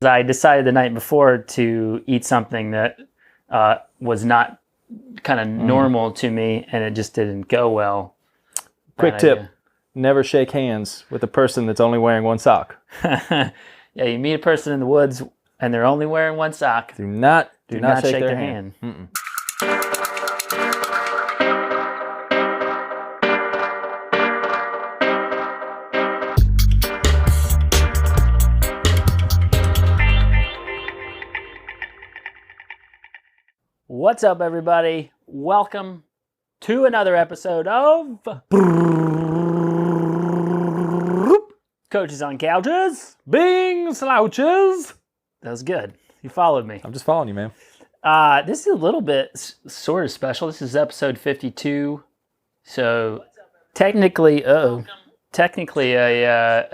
I decided the night before to eat something that was not kind of normal to me, and it just didn't go well. Quick tip, never shake hands with a person that's only wearing one sock. Yeah, you meet a person in the woods and they're only wearing one sock. Do not shake their hand. What's up, everybody? Welcome to another episode of Coaches on Couches. Bing slouches. That was good. You followed me. I'm just following you, man. This is a little bit sort of special. This is episode 52. So technically, a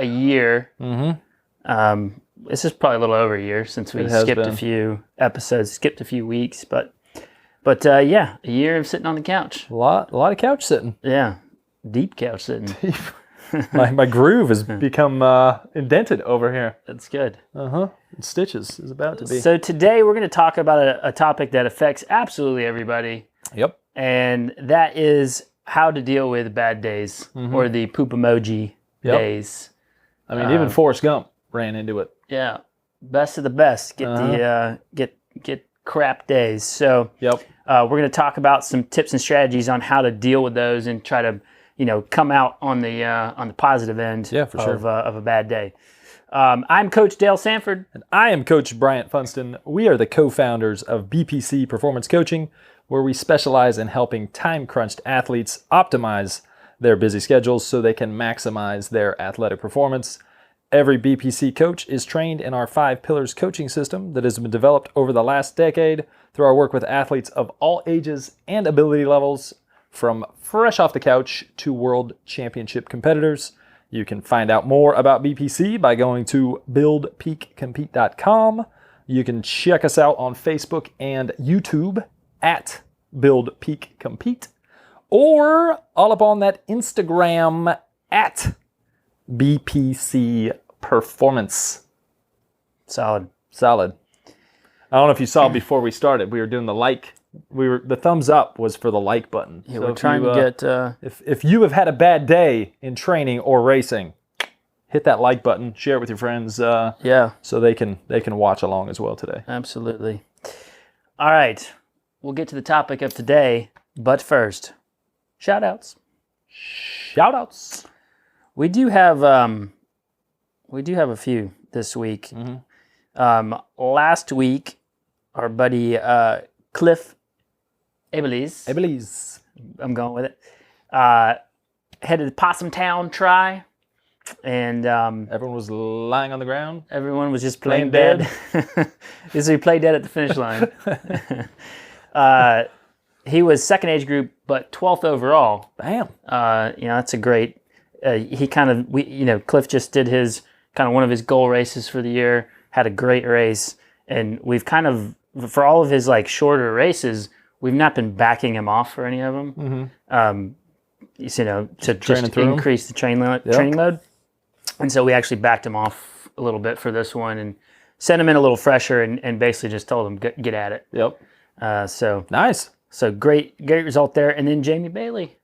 year. This is probably a little over a year since we skipped a few episodes, skipped a few weeks, but yeah, a year of sitting on the couch. A lot of couch sitting. Yeah, deep couch sitting. my groove has become indented over here. That's good. Stitches is about to be. So today we're going to talk about a topic that affects absolutely everybody. Yep. And that is how to deal with bad days or the poop emoji days. I mean, even Forrest Gump ran into it. Yeah, best of the best. Get crap days. So we're going to talk about some tips and strategies on how to deal with those and try to come out on the positive end of a bad day. I'm Coach Dale Sanford. And I am Coach Bryant Funston. We are the co-founders of BPC Performance Coaching, where we specialize in helping time-crunched athletes optimize their busy schedules so they can maximize their athletic performance. Every BPC coach is trained in our 5 pillars coaching system that has been developed over the last decade through our work with athletes of all ages and ability levels, from fresh off the couch to world championship competitors. You can find out more about BPC by going to buildpeakcompete.com. You can check us out on Facebook and YouTube at buildpeakcompete, or all up on that Instagram at BPC Performance. Solid. I don't know if you saw before we started, we were doing the thumbs up was for the like button. Yeah, so we're trying to get... If you have had a bad day in training or racing, hit that like button, share it with your friends so they can watch along as well today. Absolutely. All right. We'll get to the topic of today, but first, shout-outs. Shout-outs. We do have a few this week. Last week, our buddy Cliff Abeles, I'm going with it, headed to Possumtown Tri, and everyone was lying on the ground. Everyone was just playing dead. This he played dead at the finish line. He was second age group, but 12th overall. Bam. That's a great. Cliff just did his one of his goal races for the year. Had a great race, and we've for all of his shorter races, we've not been backing him off for any of them. To just increase the training load. And so we actually backed him off a little bit for this one and sent him in a little fresher and basically just told him get at it. Yep. So nice. So great result there. And then Jamie Bailey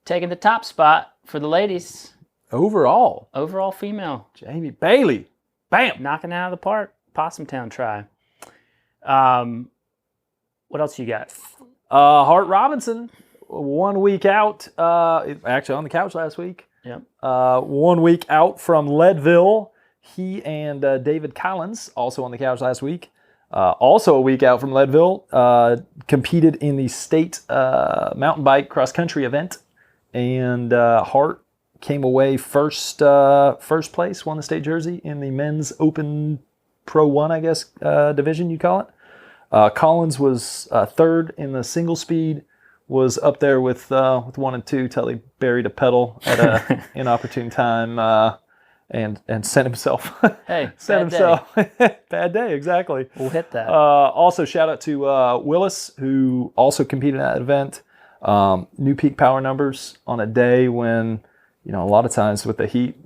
taking the top spot for the ladies. Overall female. Jamie Bailey. Bam. Knocking it out of the park. Possumtown Tri. What else you got? Hart Robinson, 1 week out. Actually on the couch last week. Yep. 1 week out from Leadville. He and David Collins, also on the couch last week. Also a week out from Leadville. Competed in the state mountain bike cross country event. And Hart came away first place, won the state jersey in the men's open Pro 1, I guess, division you'd call it. Collins was third in the single speed, was up there with 1 and 2 till he buried a pedal at an inopportune time and sent himself. Hey, bad day, exactly. We'll hit that. Also, shout out to Willis, who also competed in that event. New peak power numbers on a day when, a lot of times with the heat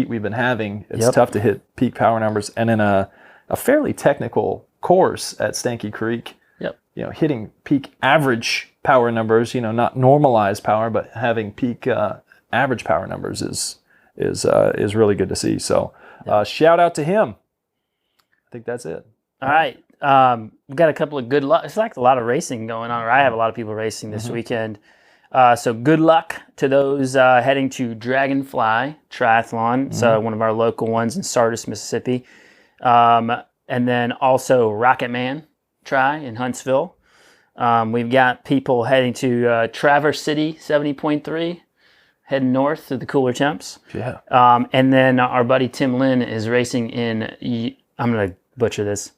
we've been having, it's tough to hit peak power numbers. And in a a fairly technical course at Stanky Creek. Yep. Hitting peak average power numbers, not normalized power, but having peak average power numbers is really good to see. So shout out to him. I think that's it. All right. We've got a couple of good luck. It's like a lot of racing going on, or I have a lot of people racing this weekend. So good luck to those heading to Dragonfly Triathlon. So one of our local ones in Sardis, Mississippi. And then also Rocket Man Tri in Huntsville. We've got people heading to Traverse City 70.3, heading north to the cooler temps. Yeah. And then our buddy Tim Lynn is racing in, I'm going to butcher this,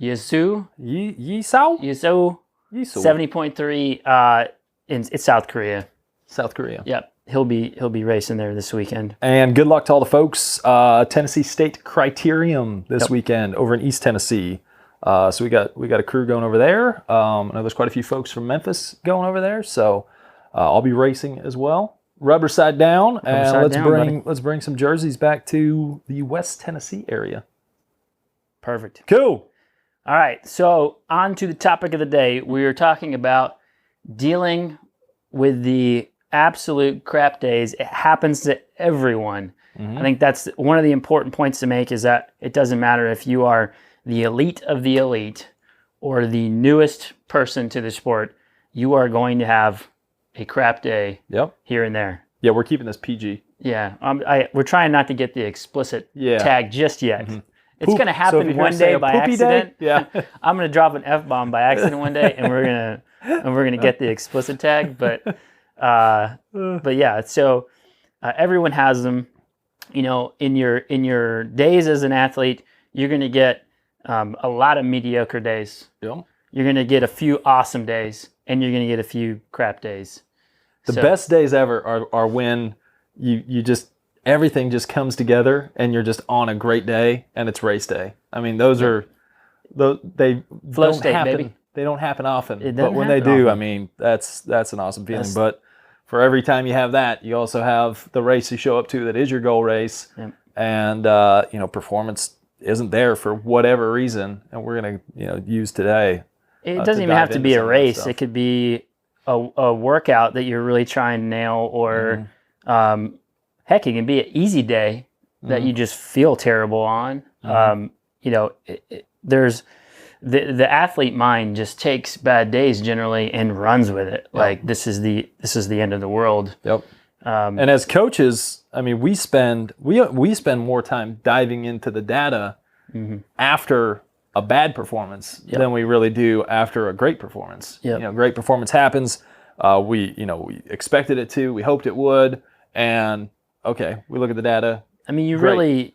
Yizhou 70.3 it's South Korea. South Korea. Yep. He'll be racing there this weekend. And good luck to all the folks. Tennessee State Criterium this weekend over in East Tennessee. So we got a crew going over there. I know there's quite a few folks from Memphis going over there. So I'll be racing as well. Rubber side down, and let's bring some jerseys back to the West Tennessee area. Perfect. Cool. All right. So on to the topic of the day. We are talking about dealing with the absolute crap days. It happens to everyone. I think that's one of the important points to make, is that it doesn't matter if you are the elite of the elite or the newest person to the sport, you are going to have a crap day here and there. Yeah, we're keeping this PG. Yeah, we're trying not to get the explicit tag just yet. It's going to happen one day by accident. Yeah, I'm going to drop an F-bomb by accident one day, and we're gonna get the explicit tag. But yeah, so everyone has them. In your days as an athlete, you're going to get a lot of mediocre days. Yep. You're going to get a few awesome days, and you're going to get a few crap days. The best days ever are when you just, everything just comes together and you're just on a great day and it's race day. I mean, they flow don't state, happen. baby. They don't happen often, but when they do, I mean, that's an awesome feeling. But for every time you have that, you also have the race you show up to that is your goal race, and performance isn't there for whatever reason, and we're gonna use today. It doesn't even have to be a race. It could be a workout that you're really trying to nail, or heck, it can be an easy day that you just feel terrible on. There's the athlete mind just takes bad days generally and runs with it. Like this is the end of the world. Yep. And as coaches, I mean, we spend more time diving into the data after a bad performance than we really do after a great performance. Great performance happens. We expected it to, we hoped it would, and okay, we look at the data. I mean, you really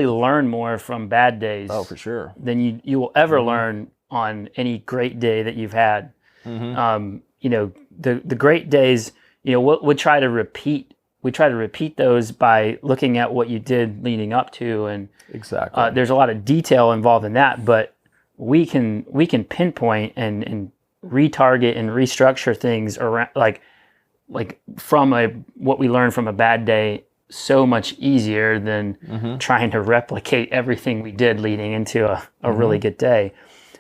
learn more from bad days. Oh, for sure. Than you will ever learn on any great day that you've had. The great days, we try to repeat. We try to repeat those by looking at what you did leading up to, and exactly. There's a lot of detail involved in that, but we can pinpoint and retarget and restructure things around, like from what we learned from a bad day, so much easier than trying to replicate everything we did leading into a really good day.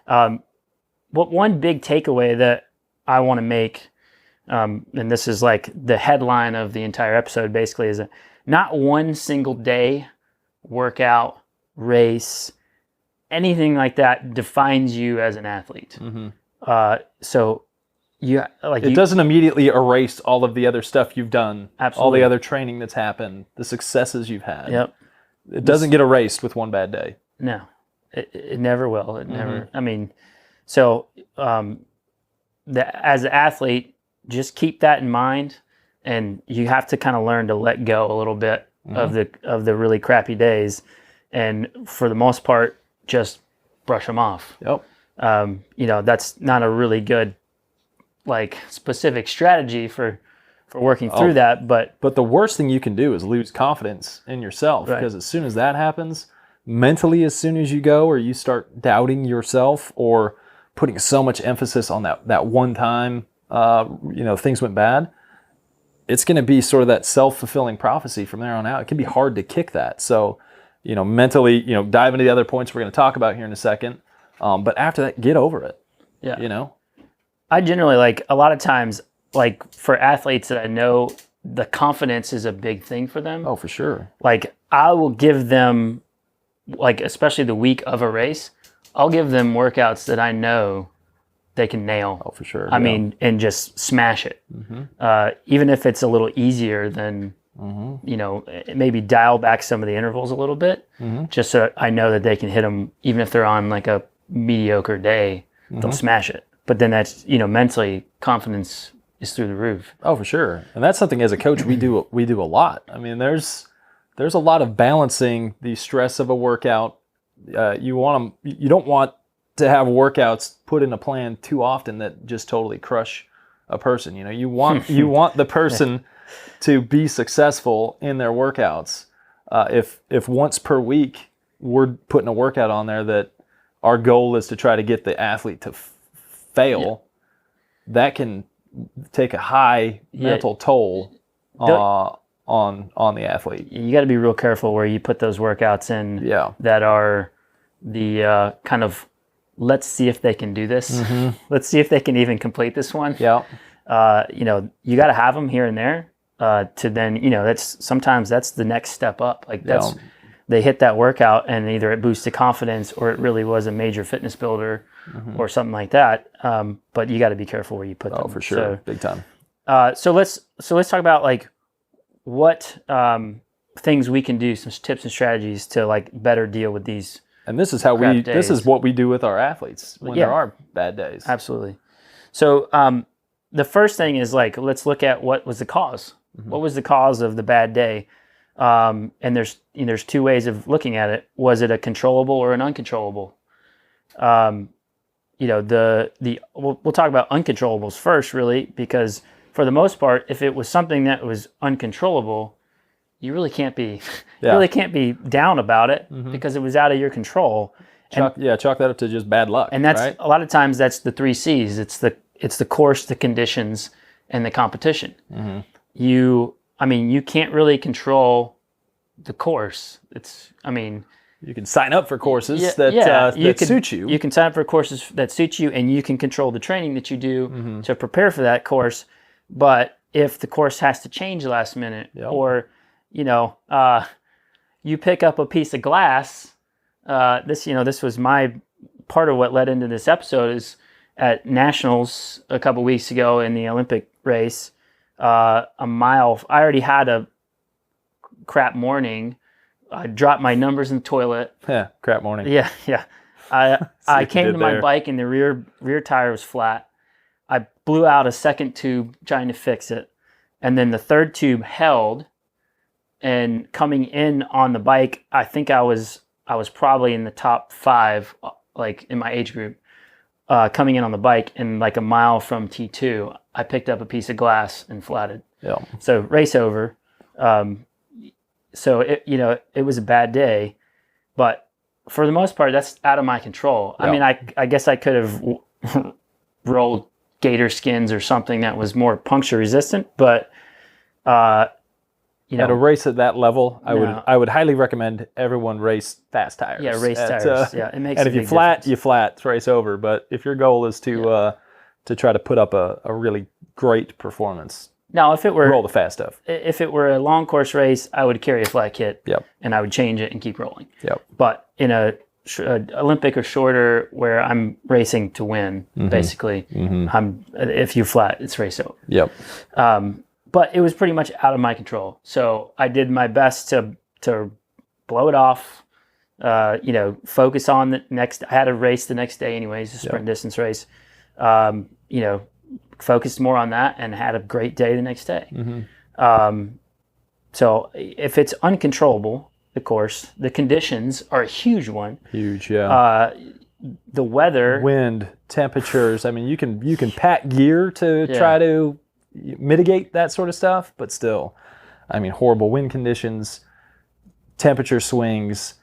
One big takeaway that I want to make, and this is like the headline of the entire episode basically, is that not one single day, workout, race, anything like that defines you as an athlete. So it doesn't immediately erase all of the other stuff you've done, absolutely, all the other training that's happened, the successes you've had. Yep. It doesn't get erased with one bad day. No, it never will. It never. I mean, so as an athlete, just keep that in mind, and you have to kind of learn to let go a little bit of the really crappy days, and for the most part, just brush them off. Yep. That's not a really good specific strategy for working through that, but the worst thing you can do is lose confidence in yourself, because as soon as that happens, mentally, as soon as you go or you start doubting yourself or putting so much emphasis on that one time things went bad, it's going to be sort of that self-fulfilling prophecy from there on out. It can be hard to kick that. So mentally, dive into the other points we're going to talk about here in a second. But after that, get over it. Yeah. I generally, like, a lot of times, like, for athletes that I know, the confidence is a big thing for them. Oh, for sure. Like, I will give them, like, especially the week of a race, I'll give them workouts that I know they can nail. Oh, for sure. I mean, and just smash it. Even if it's a little easier than, maybe dial back some of the intervals a little bit, just so I know that they can hit them, even if they're on like a mediocre day, they'll smash it. But then that's, mentally, confidence is through the roof. Oh, for sure. And that's something as a coach we do a lot. I mean, there's a lot of balancing the stress of a workout. You don't want to have workouts put in a plan too often that just totally crush a person. You want the person to be successful in their workouts. If once per week we're putting a workout on there that our goal is to try to get the athlete to fail, that can take a high mental toll on the athlete. You got to be real careful where you put those workouts in that are the kind of, let's see if they can do this. Let's see if they can even complete this one. Yeah. You got to have them here and there to then, sometimes that's the next step up. Like they hit that workout and either it boosted confidence or it really was a major fitness builder or something like that. But you got to be careful where you put them. Oh, for sure. So, big time. So let's talk about like what things we can do, some tips and strategies to like better deal with these. And this is this is what we do with our athletes when there are bad days. Absolutely. So the first thing is like, let's look at what was the cause. What was the cause of the bad day? And there's two ways of looking at it. Was it a controllable or an uncontrollable? We'll talk about uncontrollables first, really, because for the most part, if it was something that was uncontrollable, you really can't be down about it because it was out of your control. Chalk that up to just bad luck. And that's right? a lot of times that's the 3 C's. It's the course, the conditions, and the competition. You can't really control the course. You can sign up for courses that suit you. You can sign up for courses that suit you, and you can control the training that you do to prepare for that course. But if the course has to change last minute, or you pick up a piece of glass, this was my part of what led into this episode is at Nationals a couple weeks ago in the Olympic race, a mile. I already had a crap morning. I dropped my numbers in the toilet. Yeah, crap morning. Yeah. I came to my bike and the rear tire was flat. I blew out a second tube trying to fix it. And then the third tube held. And coming in on the bike, I think I was probably in the top 5, like in my age group. Coming in on the bike, and like a mile from T2, I picked up a piece of glass and flatted. Yeah. So race over. So it was a bad day, but for the most part, that's out of my control. Yeah. I mean, I guess I could have rolled gator skins or something that was more puncture resistant, but at a race at that level, I would highly recommend everyone race fast tires. Yeah, race tires. It makes. And if you flat, it's race over. But if your goal is to try to put up a really great performance, now if it were roll the fast stuff. If it were a long course race, I would carry a flat kit. Yep. And I would change it and keep rolling. Yep. But in a Olympic or shorter, where I'm racing to win, basically, if you flat, it's race over. Yep. But it was pretty much out of my control. So I did my best to blow it off, focus on the next. I had a race the next day anyways, a sprint distance race. Focused more on that and had a great day the next day. So if it's uncontrollable, of course, the conditions are a huge one. Huge, yeah. The weather. Wind, temperatures. I mean, you can pack gear to try to mitigate that sort of stuff, but still, I mean, horrible wind conditions, temperature swings.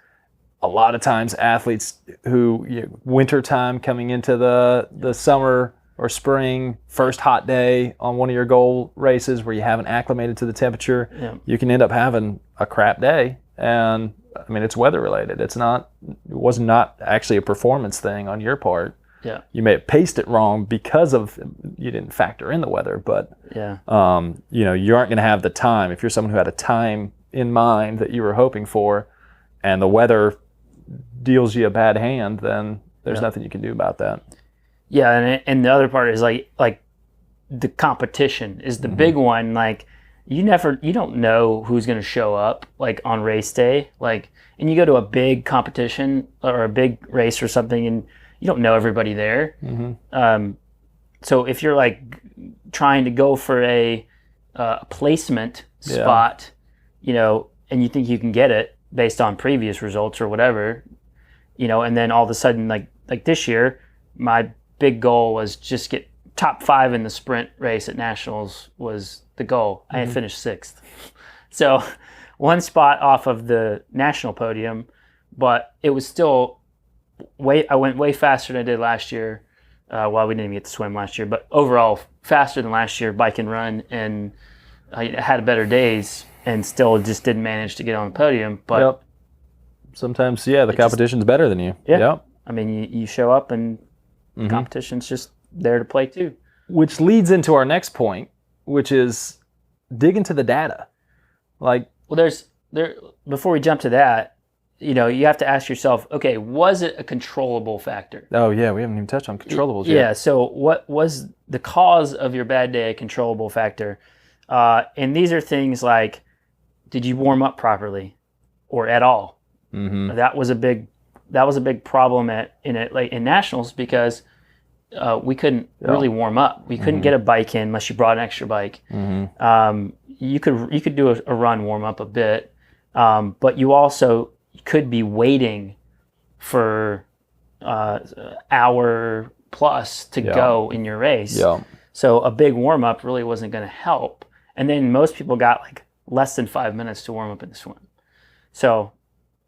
A lot of times athletes who wintertime coming into the summer or spring, first hot day on one of your goal races where you haven't acclimated to the temperature, you can end up having a crap day and I mean, it's weather related. It was not actually a performance thing on your part. Yeah. You may have paced it wrong because of you didn't factor in the weather, but yeah. You know, you aren't going to have the time. If you're someone who had a time in mind that you were hoping for, and the weather deals you a bad hand, then there's nothing you can do about that. Yeah, and the other part is like the competition is the big one. Like you don't know who's going to show up like on race day. Like, and you go to a big competition or a big race or something, and you don't know everybody there. So if you're like trying to go for a placement spot, you know, and you think you can get it based on previous results or whatever, you know, and then all of a sudden, like this year, my big goal was just get top 5 in the sprint race at nationals was the goal. I had finished 6th. So 1 spot off of the national podium, but it was still I went way faster than I did last year. Well, we didn't even get to swim last year, but overall faster than last year, bike and run, and I had better days and still just didn't manage to get on the podium. But sometimes, the competition's better than you. Yeah. I mean, you show up and competition's just there to play too. Which leads into our next point, which is dig into the data. Like, well, before we jump to that, you know, you have to ask yourself, okay, was it a controllable factor? Oh yeah, we haven't even touched on controllables yet. Yeah, so what was the cause of your bad day a controllable factor? And these are things like, did you warm up properly or at all? That was a big problem in nationals because we couldn't really warm up. We couldn't get a bike in unless you brought an extra bike. You could do a run warm up a bit, but you also could be waiting for hour plus to go in your race. So a big warm up really wasn't going to help. And then most people got like less than 5 minutes to warm up in the swim. So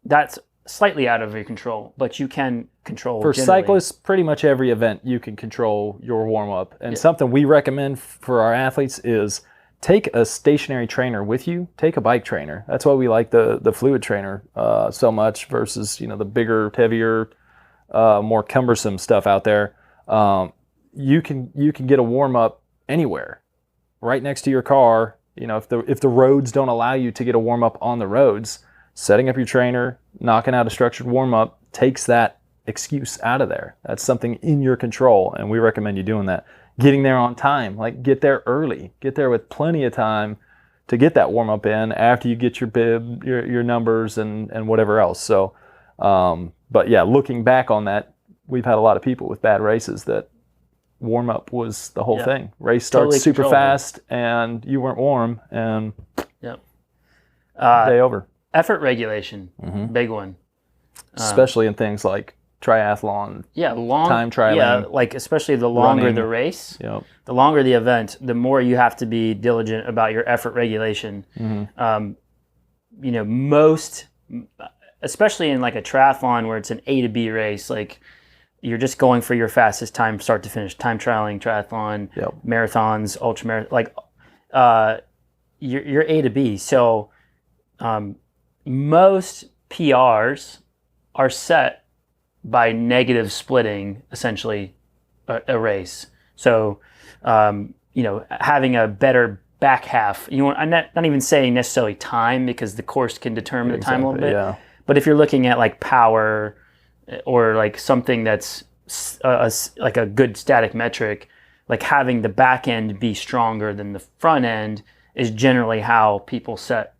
that's slightly out of your control, but you can control. For generally. cyclists, pretty much every event you can control your warm up. And something we recommend for our athletes is take a stationary trainer with you. Take a bike trainer. That's why we like the fluid trainer so much versus the bigger, heavier, more cumbersome stuff out there. You can get a warm up anywhere, right next to your car. If the roads don't allow you to get a warm up on the roads, setting up your trainer, knocking out a structured warm up takes that excuse out of there. That's something in your control, and we recommend you doing that. Getting there on time, like get there early, get there with plenty of time to get that warm up in after you get your bib, your numbers, and whatever else. So, but yeah, looking back on that, we've had a lot of people with bad races that warm up was the whole thing. Race starts totally super fast, and you weren't warm, and day over. Effort regulation, big one. Especially in things like triathlon, time trialing. Yeah, like especially the longer running, the race, the longer the event, the more you have to be diligent about your effort regulation. Most, especially in like a triathlon where it's an A to B race, like you're just going for your fastest time, start to finish. Time trialing, triathlon, marathons, ultramarathon, like you're A to B. So most PRs are set by negative splitting, essentially, a race. So, having a better back half. I'm not even saying necessarily time because the course can determine the time a little bit. Yeah. But if you're looking at like power or like something that's like a good static metric, like having the back end be stronger than the front end is generally how people set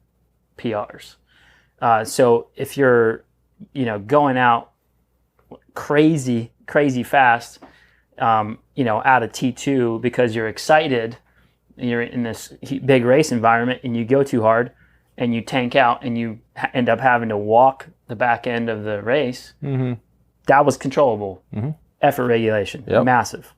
PRs. So if you're, going out crazy fast, out of T2 because you're excited, and you're in this big race environment, and you go too hard, and you tank out, and you end up having to walk the back end of the race, that was controllable. Effort regulation, massive.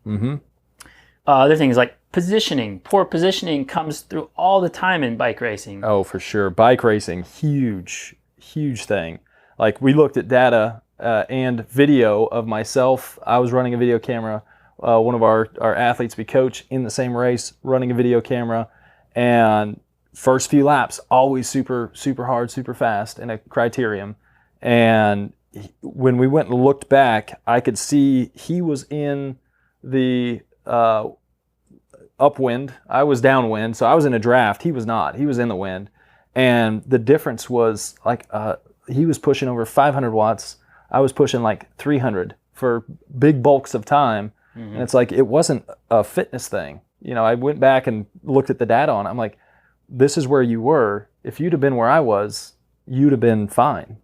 Other things like positioning. Poor positioning comes through all the time in bike racing. Oh, for sure. Bike racing, huge thing. Like we looked at data and video of myself. I was running a video camera. One of our athletes we coach in the same race running a video camera, and first few laps always super hard, super fast in a criterium. And when we went and looked back, I could see he was in the upwind. I was downwind, so I was in a draft. He was not. He was in the wind. And the difference was like he was pushing over 500 watts. I was pushing like 300 for big bulks of time. Mm-hmm. And it's like, it wasn't a fitness thing. You know, I went back and looked at the data on it. I'm like, this is where you were. If you'd have been where I was, you'd have been fine.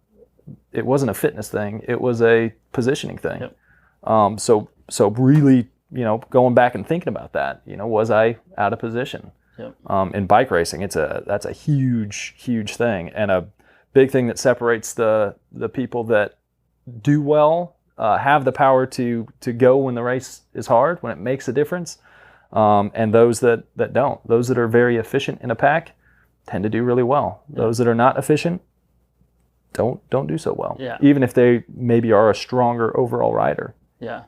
It wasn't a fitness thing. It was a positioning thing. Yep. So really, you know, going back and thinking about that, you know, was I out of position? Yep. In bike racing, that's a huge, huge thing, and a big thing that separates the people that do well, have the power to go when the race is hard, when it makes a difference, and those that don't. Those that are very efficient in a pack tend to do really well. Yep. Those that are not efficient don't do so well. Yeah. Even if they maybe are a stronger overall rider. Yeah.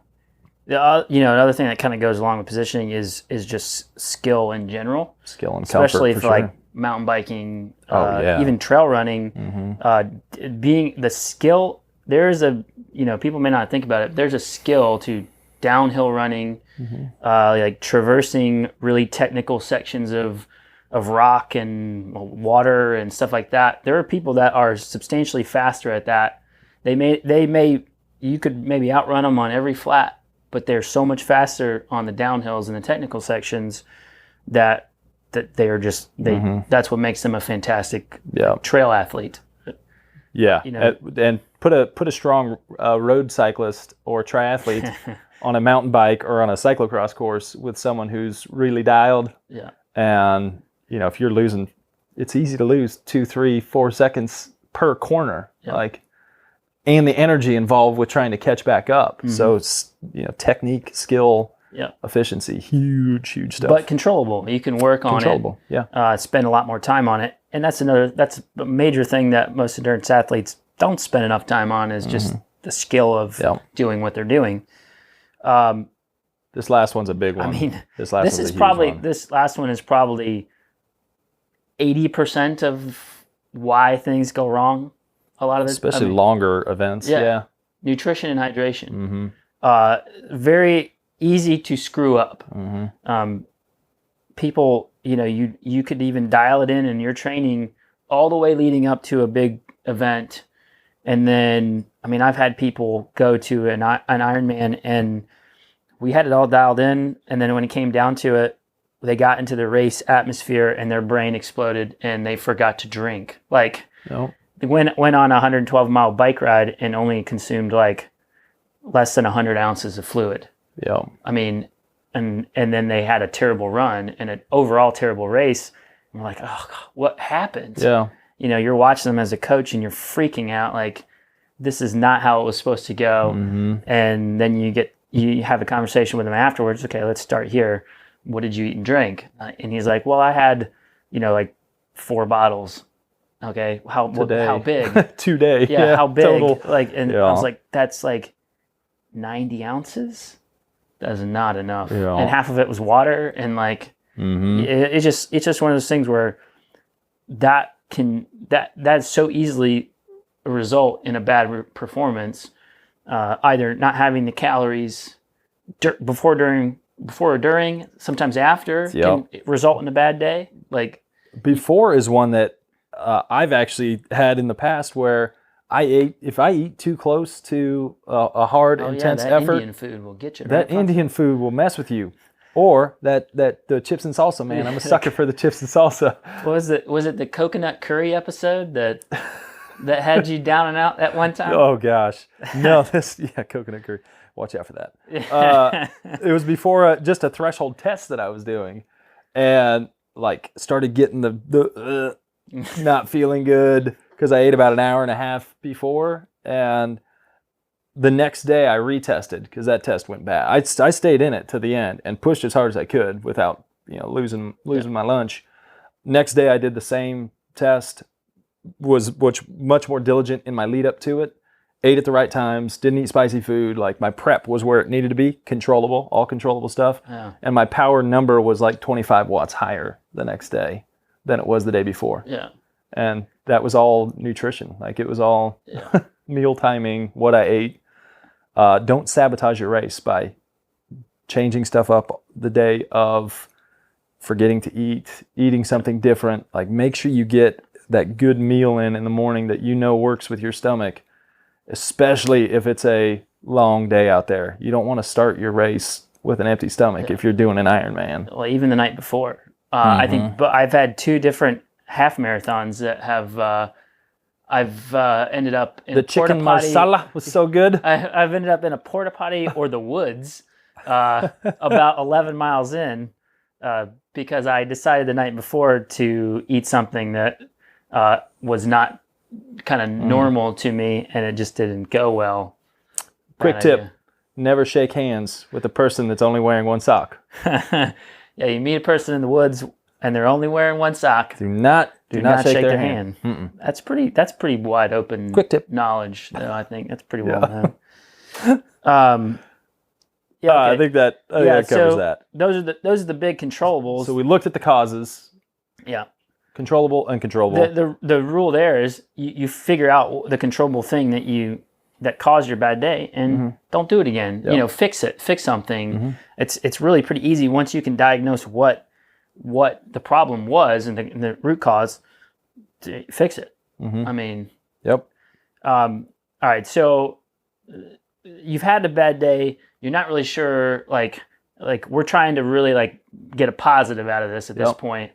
You know, another thing that kind of goes along with positioning is just skill in general. Skill and comfort, especially for sure. Like mountain biking, even trail running. Mm-hmm. Being the skill, there's a, you know, people may not think about it. There's a skill to downhill running, mm-hmm. Like traversing really technical sections of rock and water and stuff like that. There are people that are substantially faster at that. You could maybe outrun them on every flat, but they're so much faster on the downhills and the technical sections that they are just mm-hmm. That's what makes them a fantastic trail athlete. Yeah, you know, and put a strong road cyclist or triathlete on a mountain bike or on a cyclocross course with someone who's really dialed. Yeah, and you know, if you're losing, it's easy to lose 2, 3, 4 seconds per corner. Yeah. Like. And the energy involved with trying to catch back up. Mm-hmm. So it's, you know, technique, skill, efficiency, huge stuff. But controllable. You can work on it. Controllable, yeah. Spend a lot more time on it. And that's a major thing that most endurance athletes don't spend enough time on is just mm-hmm. the skill of doing what they're doing. This last one's a big one. I mean, this last one is probably 80% of why things go wrong. A lot of it, especially longer events. Yeah. Nutrition and hydration. Mm-hmm. Very easy to screw up. Mm-hmm. People, you know, you could even dial it in your training all the way leading up to a big event. And then, I mean, I've had people go to an Ironman and we had it all dialed in. And then when it came down to it, they got into the race atmosphere and their brain exploded and they forgot to drink. Like, They went on a 112-mile bike ride and only consumed like less than 100 ounces of fluid. Yeah. I mean, and then they had a terrible run and an overall terrible race. And we're like, oh, God, what happened? Yeah. You know, you're watching them as a coach and you're freaking out like, this is not how it was supposed to go. Mm-hmm. And then you have a conversation with them afterwards. Okay, let's start here. What did you eat and drink? And he's like, well, I had, you know, like 4 bottles. Okay, how big? 2 days. Yeah, how big? Total. Like, and I was like, that's like 90 ounces. That's not enough. Yeah. And half of it was water, and like, mm-hmm. it's just one of those things where that's so easily result in a bad performance. Either not having the calories before or during, sometimes after can result in a bad day. Like before is one that. I've actually had in the past where if I eat too close to a hard, intense effort, Indian food will get you. That Indian food will mess with you, or that the chips and salsa, man. I'm a sucker for the chips and salsa. Was it the coconut curry episode that had you down and out at one time? Oh gosh, no, coconut curry. Watch out for that. It was before just a threshold test that I was doing, and like started getting the not feeling good because I ate about an hour and a half before, and the next day I retested because that test went bad. I stayed in it to the end and pushed as hard as I could without losing my lunch. Next day I did the same test, was much more diligent in my lead up to it, ate at the right times, didn't eat spicy food. Like my prep was where it needed to be, all controllable stuff, and my power number was like 25 watts higher the next day than it was the day before. Yeah. And that was all nutrition. Like it was all meal timing, what I ate. Don't sabotage your race by changing stuff up the day of, forgetting to eat, eating something different. Like, make sure you get that good meal in the morning that you know works with your stomach, especially if it's a long day out there. You don't want to start your race with an empty stomach if you're doing an Ironman. Well, even the night before. I think, but I've had 2 different half marathons that have I've ended up in the a porta chicken potty. marsala was so good. I've ended up in a porta potty or the woods about 11 miles in because I decided the night before to eat something that was not kind of normal to me, and it just didn't go well. Quick tip, never shake hands with a person that's only wearing one sock. Yeah, you meet a person in the woods and they're only wearing one sock. Do not shake their hand. That's pretty wide open. Quick tip knowledge, though. I think that's pretty well known. Yeah, okay. I think that covers that. Those are the big controllables. So we looked at the causes. Yeah. Controllable, uncontrollable. The rule there is you figure out the controllable thing that caused your bad day and don't do it again. Yep. Fix something. It's really pretty easy once you can diagnose what the problem was and the root cause to fix it. I mean, yep. All right. So you've had a bad day. You're not really sure, like we're trying to really get a positive out of this at this point.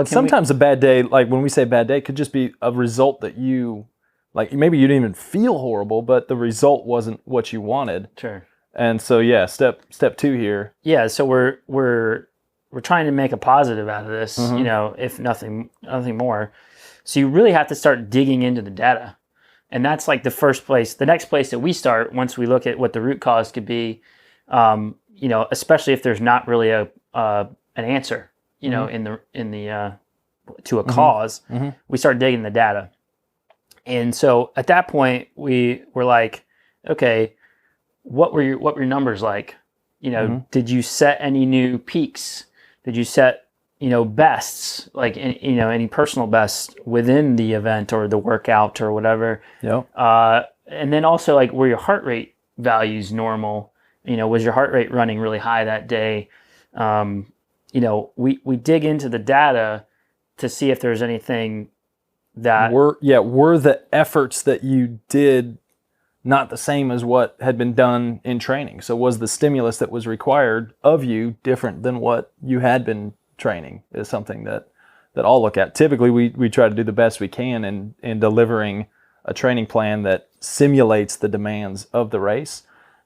Sometimes a bad day, like when we say bad day, could just be a result that you, like maybe you didn't even feel horrible, but the result wasn't what you wanted. Sure. And so step 2 here. Yeah. So we're trying to make a positive out of this, if nothing more. So you really have to start digging into the data. And that's like the first place, the next place that we start once we look at what the root cause could be, especially if there's not really an answer, to a cause, we start digging the data. And so at that point we were like, okay, what were your numbers like? Did you set any new peaks? Did you set, bests, like, any personal bests within the event or the workout or whatever? Yeah. And then also, like, were your heart rate values normal? Was your heart rate running really high that day? We dig into the data to see if there's anything that were the efforts that you did not the same as what had been done in training? So was the stimulus that was required of you different than what you had been training? Is something that I'll look at. Typically, we try to do the best we can in delivering a training plan that simulates the demands of the race.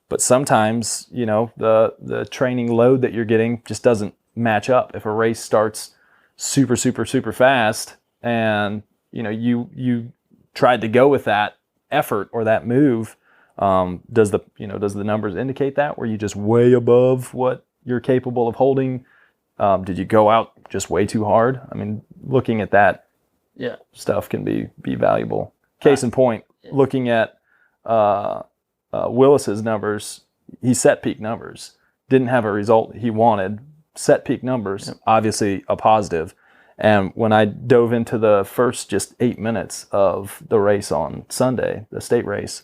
But sometimes, the training load that you're getting just doesn't match up. If a race starts super, super, super fast and, you tried to go with that effort or that move, does the numbers indicate that? Were you just way above what you're capable of holding? Did you go out just way too hard? I mean, looking at that stuff can be valuable. Case in point, looking at Willis's numbers, he set peak numbers, didn't have a result he wanted, set peak numbers, obviously a positive. And when I dove into the first just 8 minutes of the race on Sunday, the state race,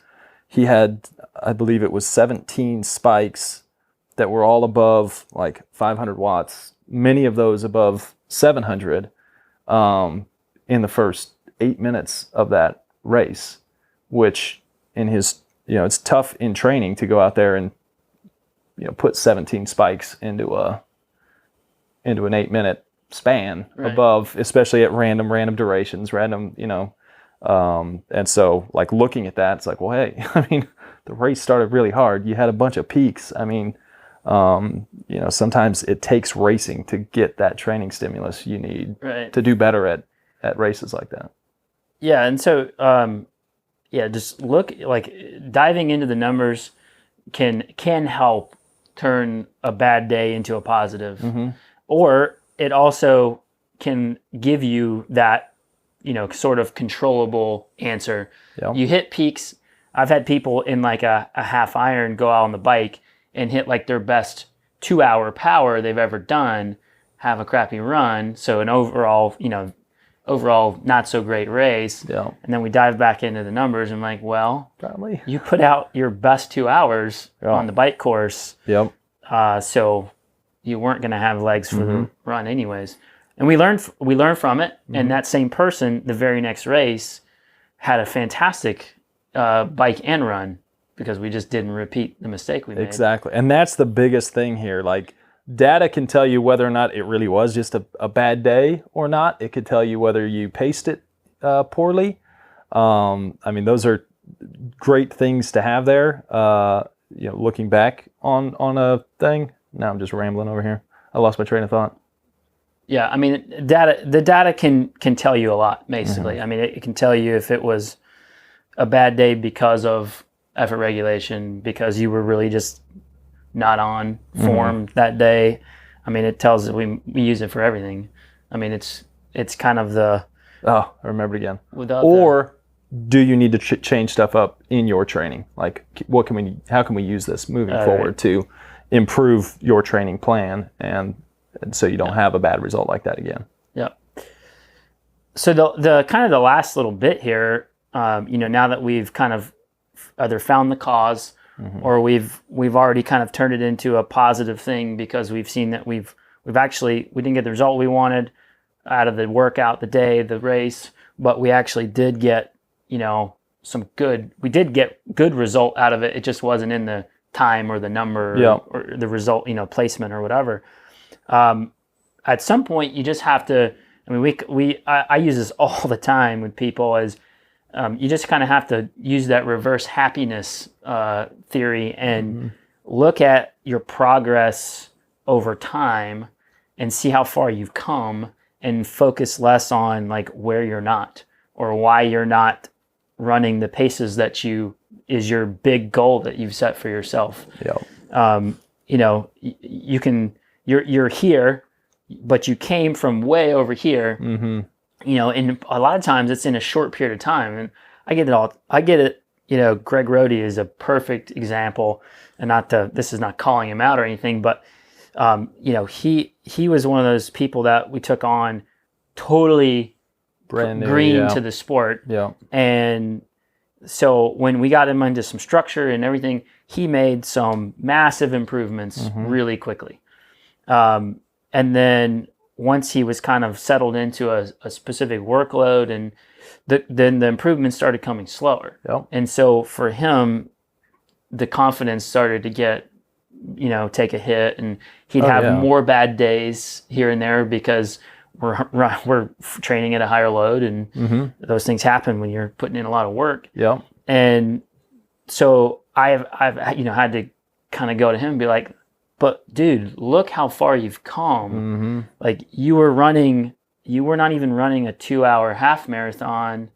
he had, I believe it was 17 spikes that were all above like 500 watts, many of those above 700 in the first 8 minutes of that race, which in his, it's tough in training to go out there and, put 17 spikes into an 8-minute span above, especially at random durations, and so like looking at that, it's like, well, hey, I mean, the race started really hard. You had a bunch of peaks. I mean, sometimes it takes racing to get that training stimulus you need to do better at races like that. Yeah. And so, just look, like diving into the numbers can help turn a bad day into a positive, or it also can give you that, sort of controllable answer. Yep. You hit peaks. I've had people in like a half iron go out on the bike and hit like their best 2-hour power they've ever done, have a crappy run. So an overall, overall not so great race. Yeah. And then we dive back into the numbers and like, well, Probably. you put out your best 2 hours on the bike course. Yep. So you weren't going to have legs for the run anyways. And we learned from it. And that same person, the very next race, had a fantastic bike and run because we just didn't repeat the mistake we made. Exactly. And that's the biggest thing here. Like, data can tell you whether or not it really was just a bad day or not. It could tell you whether you paced it poorly. I mean, those are great things to have there. Looking back on a thing. Now I'm just rambling over here. I lost my train of thought. Yeah, I mean, the data can tell you a lot, basically. I mean, it can tell you if it was a bad day because of effort regulation, because you were really just not on form that day. I mean, it tells that we use it for everything. I mean, it's kind of the... Oh, I remembered again. Or do you need to change stuff up in your training? Like, how can we use this moving forward to improve your training plan and so you don't have a bad result like that again? Yep. So the kind of the last little bit here, now that we've kind of either found the cause or we've already kind of turned it into a positive thing because we've seen that we didn't get the result we wanted out of the workout, the day, the race, but we actually did get, we did get good result out of it. It just wasn't in the time or the number or the result, placement or whatever. At some point you just have to, I mean, I use this all the time with people as, you just kind of have to use that reverse happiness theory and look at your progress over time and see how far you've come and focus less on like where you're not or why you're not running the paces that is your big goal that you've set for yourself. Yeah. You're here, but you came from way over here. And a lot of times it's in a short period of time. And I get it. Greg Rohde is a perfect example, and this is not calling him out or anything, but he was one of those people that we took on totally brand new, green to the sport. Yeah. And so when we got him into some structure and everything, he made some massive improvements really quickly. And then once he was kind of settled into a specific workload, and then the improvements started coming slower. Yep. And so for him, the confidence started to get, take a hit, and he'd have more bad days here and there because we're training at a higher load, and those things happen when you're putting in a lot of work. Yeah. And so I've had to kind of go to him and be like, but dude, look how far you've come. Like you were not even running a 2-hour half marathon,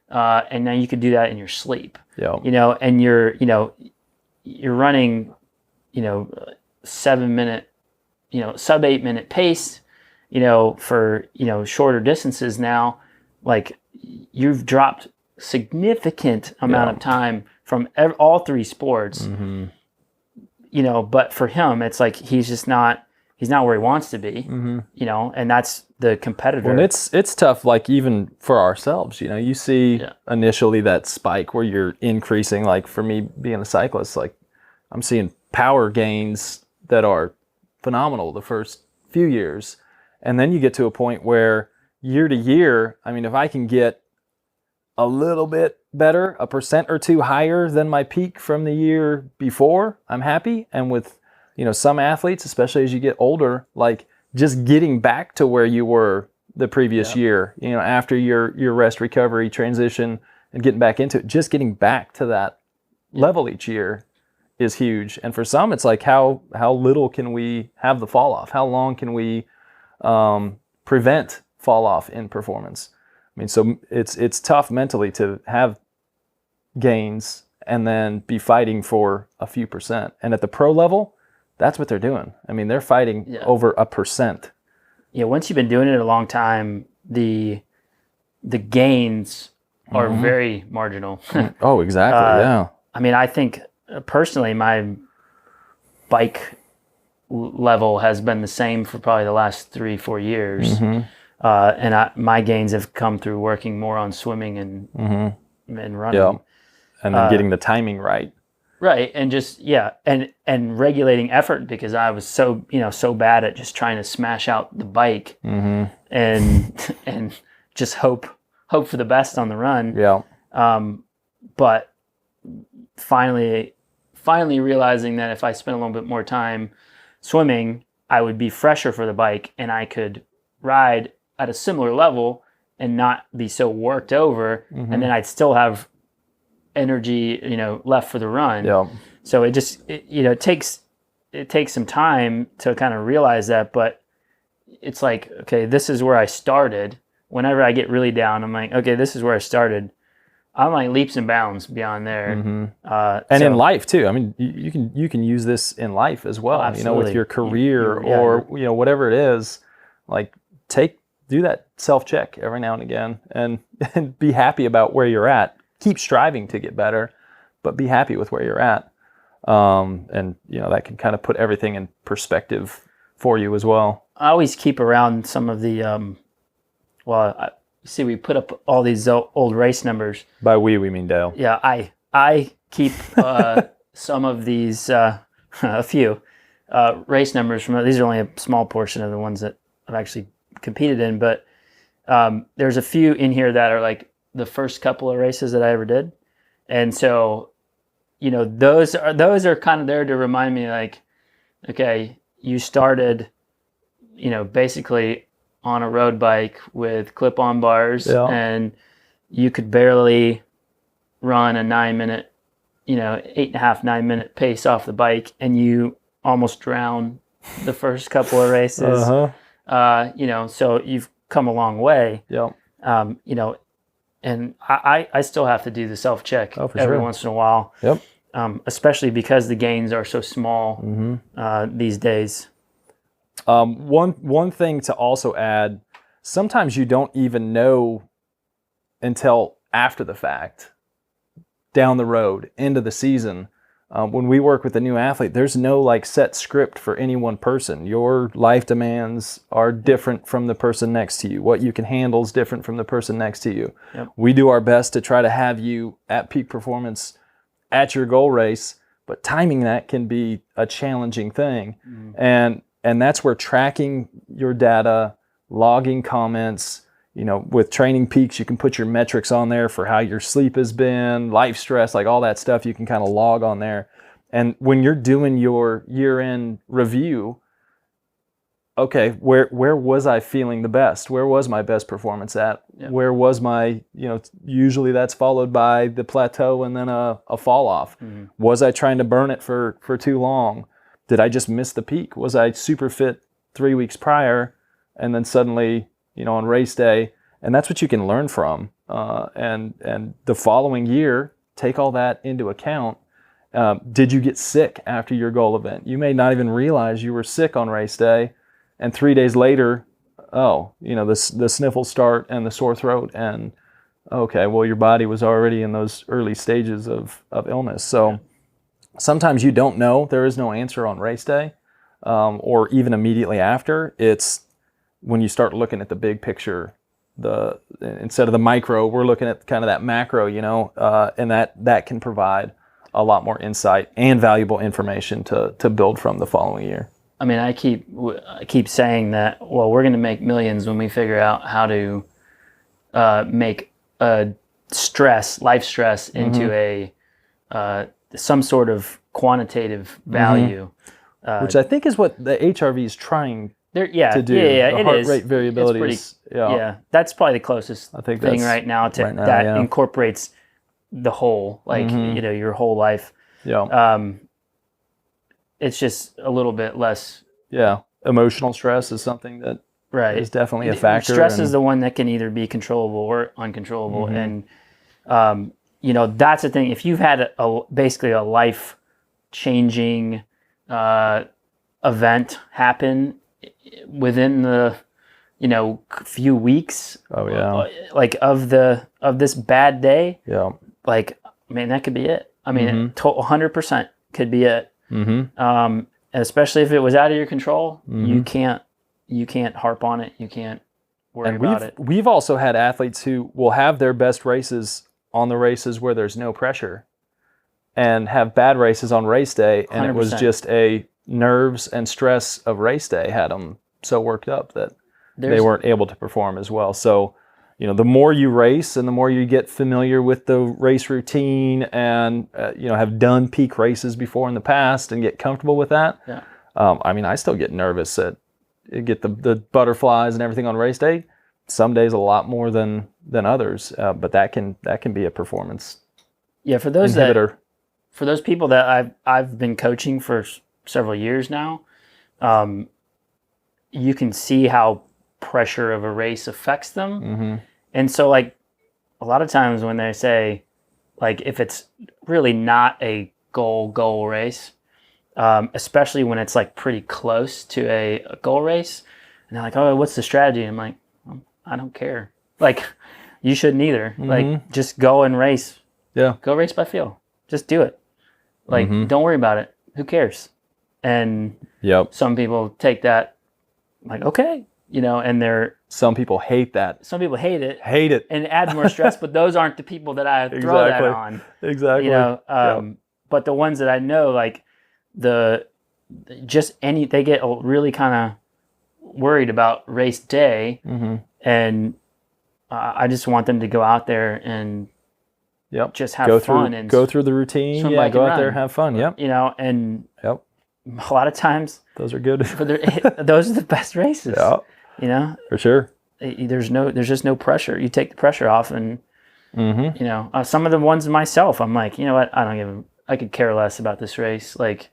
and now you could do that in your sleep. Yeah. And you're running, 7 minute, sub 8 minute pace, for, shorter distances now. Like you've dropped significant amount of time from all three sports. But for him, it's like he's not where he wants to be, and that's the competitor. Well, it's tough, like even for ourselves, you see initially that spike where you're increasing, like for me being a cyclist, like I'm seeing power gains that are phenomenal the first few years. And then you get to a point where year to year, I mean, if I can get a little bit better, 1% or 2% higher than my peak from the year before, I'm happy. And with, some athletes, especially as you get older, like just getting back to where you were the previous year, after your rest, recovery, transition, and getting back into it, just getting back to that level each year is huge. And for some, it's like how little can we have the fall off? How long can we prevent fall off in performance? I mean, so it's tough mentally to have gains and then be fighting for a few percent. And at the pro level, that's what they're doing. I mean, they're fighting over 1%. Yeah, once you've been doing it a long time, the gains are very marginal. Oh, exactly. Yeah. I mean, I think personally, my bike level has been the same for probably the last 3-4 years. And my gains have come through working more on swimming and running. Yeah. And then getting the timing right. Right. And just, and regulating effort, because I was so bad at just trying to smash out the bike and just hope for the best on the run. Yeah. But finally realizing that if I spent a little bit more time swimming, I would be fresher for the bike and I could ride at a similar level and not be so worked over. And then I'd still have energy, left for the run. Yeah. So it takes some time to kind of realize that, but it's like, okay, this is where I started. Whenever I get really down, I'm like, okay, this is where I started. I'm like leaps and bounds beyond there. And in life too. I mean, you can use this in life as well. Absolutely. With your career or whatever it is. Like do that self-check every now and again, and be happy about where you're at. Keep striving to get better, but be happy with where you're at. And that can kind of put everything in perspective for you as well. I always keep around some of the we put up all these old race numbers. By we mean Dale. Yeah, I keep some of these, a few race numbers from. These are only a small portion of the ones that I've actually competed in, but there's a few in here that are like the first couple of races that I ever did, and so those are kind of there to remind me, like, okay, you started, basically on a road bike with clip-on bars, and you could barely run a 9-minute, 8.5, 9-minute pace off the bike, and you almost drown the first couple of races. So you've come a long way. And I still have to do the self-check every once in a while. Especially because the gains are so small these days. One thing to also add, sometimes you don't even know until after the fact, down the road, into the season. When we work with a new athlete, there's no set script for any one person. Your life demands are different from the person next to you. What you can handle is different from the person next to you. We do our best to try to have you at peak performance at your goal race, but timing that can be a challenging thing. And that's where tracking your data, logging comments, with Training Peaks, you can put your metrics on there for how your sleep has been, life stress, like all that stuff you can kind of log on there. And when you're doing your year-end review, okay, where was I feeling the best? Where was my best performance at? Where was my, usually that's followed by the plateau and then a fall off. Was I trying to burn it for too long? Did I just miss the peak? Was I super fit 3 weeks prior and then suddenly, on race day? And that's what you can learn from. And the following year, take all that into account. Did you get sick after your goal event? You may not even realize you were sick on race day. And 3 days later, the sniffles start and the sore throat. And okay, well, your body was already in those early stages of illness. So sometimes you don't know. There is no answer on race day or even immediately after. It's when you start looking at the big picture, instead of the micro, we're looking at kind of that macro, and that can provide a lot more insight and valuable information to build from the following year. I mean, I keep saying that, well, we're going to make millions when we figure out how to make life stress into a some sort of quantitative value. Which I think is what the HRV is trying to do. The heart rate variability is, that's probably the closest thing right now that incorporates the whole, your whole life. It's just a little bit less. Emotional stress is something that is definitely a factor. Stress is the one that can either be controllable or uncontrollable. And, that's the thing. If you've had basically a life-changing event happen within the few weeks of this bad day, that could be it. I mean 100% could be it. Especially if it was out of your control. You can't harp on it. You can't worry about it. We've also had athletes who will have their best races on the races where there's no pressure, and have bad races on race day, and 100%. It was just a nerves and stress of race day had them so worked up that they weren't able to perform as well. So, the more you race and the more you get familiar with the race routine and, have done peak races before in the past and get comfortable with that. Yeah. I still get nervous get the butterflies and everything on race day. Some days a lot more than others, but that can be a performance. Yeah, for those inhibitor. For those people that I've been coaching for several years now, you can see how pressure of a race affects them. Mm-hmm. And so, like, a lot of times when they say, like, if it's really not a goal race, especially when it's like pretty close to a goal race, and they're like, oh, what's the strategy? I'm like, I don't care. Like, you shouldn't either. Mm-hmm. Like, just go and race. Yeah. Go race by feel. Just do it. Like, don't worry about it. Who cares? And some people take that like, okay, and some people hate that. Some people hate it. And it adds more stress, but those aren't the people that I throw that on. Exactly. But the ones that I know, like they get really kind of worried about race day, and I just want them to go out there and just have fun and go through the routine. Yeah, go out there and have fun. Yep. And a lot of times those are good. Those are the best races. Yeah. For sure. There's just no pressure. You take the pressure off, and some of the ones myself, I'm like, you know what? I could care less about this race. Like,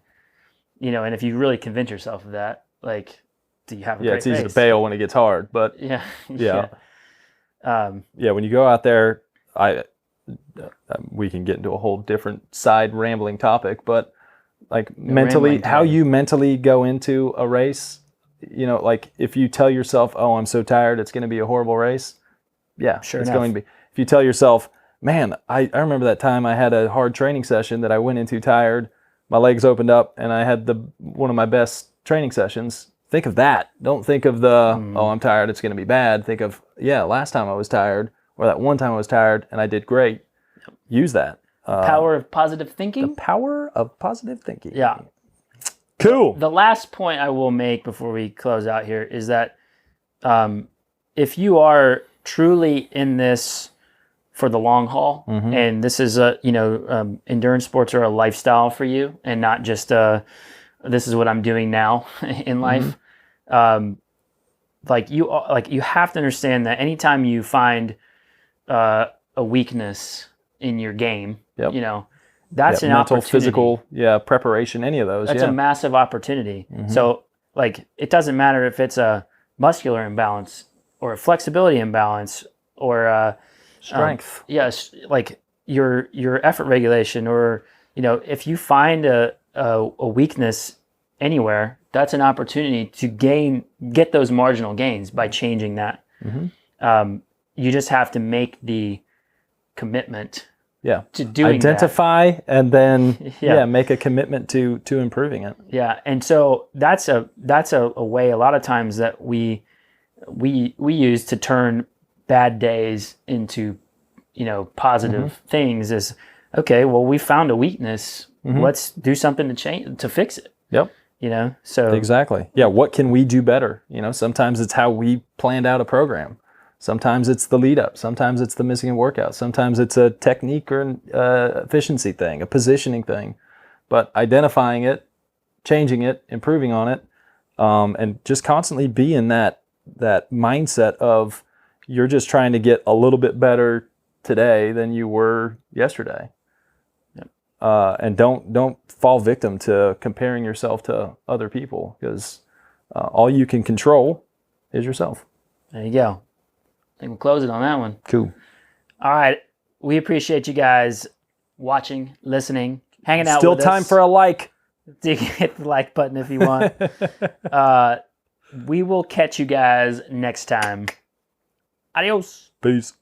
and if you really convince yourself of that, like, do you have a great it's easy race? to bail when it gets hard, but yeah. When you go out there, we can get into a whole different side rambling topic, but like mentally, how you mentally go into a race, like if you tell yourself, oh, I'm so tired, it's going to be a horrible race. Yeah, sure. It's going to be. If you tell yourself, man, I remember that time I had a hard training session that I went into tired, my legs opened up, and I had one of my best training sessions. Think of that. Don't think of oh, I'm tired, it's going to be bad. Think of, last time I was tired, or that one time I was tired and I did great. Use that. Power of positive thinking. The power of positive thinking. Yeah. Cool. The last point I will make before we close out here is that if you are truly in this for the long haul, and this is endurance sports are a lifestyle for you, and not just this is what I'm doing now in life. You have to understand that anytime you find a weakness in your game, that's an mental, opportunity. physical, preparation, any of those. That's a massive opportunity. So, like, it doesn't matter if it's a muscular imbalance or a flexibility imbalance or strength. Like your effort regulation, or if you find a weakness anywhere, that's an opportunity to get those marginal gains by changing that. You just have to make the commitment to doing identify that. And then make a commitment to improving it. And so that's a way a lot of times that we use to turn bad days into positive things. Is okay, well, we found a weakness, let's do something to fix it. So exactly. What can we do better? Sometimes it's how we planned out a program. Sometimes it's the lead up. Sometimes it's the missing a workout. Sometimes it's a technique or an efficiency thing, a positioning thing. But identifying it, changing it, improving on it, and just constantly be in that mindset of you're just trying to get a little bit better today than you were yesterday. And don't fall victim to comparing yourself to other people, because all you can control is yourself. There you go. I think we'll close it on that one. Cool. All right. We appreciate you guys watching, listening, hanging out with us. Still time for a like. You can hit the like button if you want. We will catch you guys next time. Adios. Peace.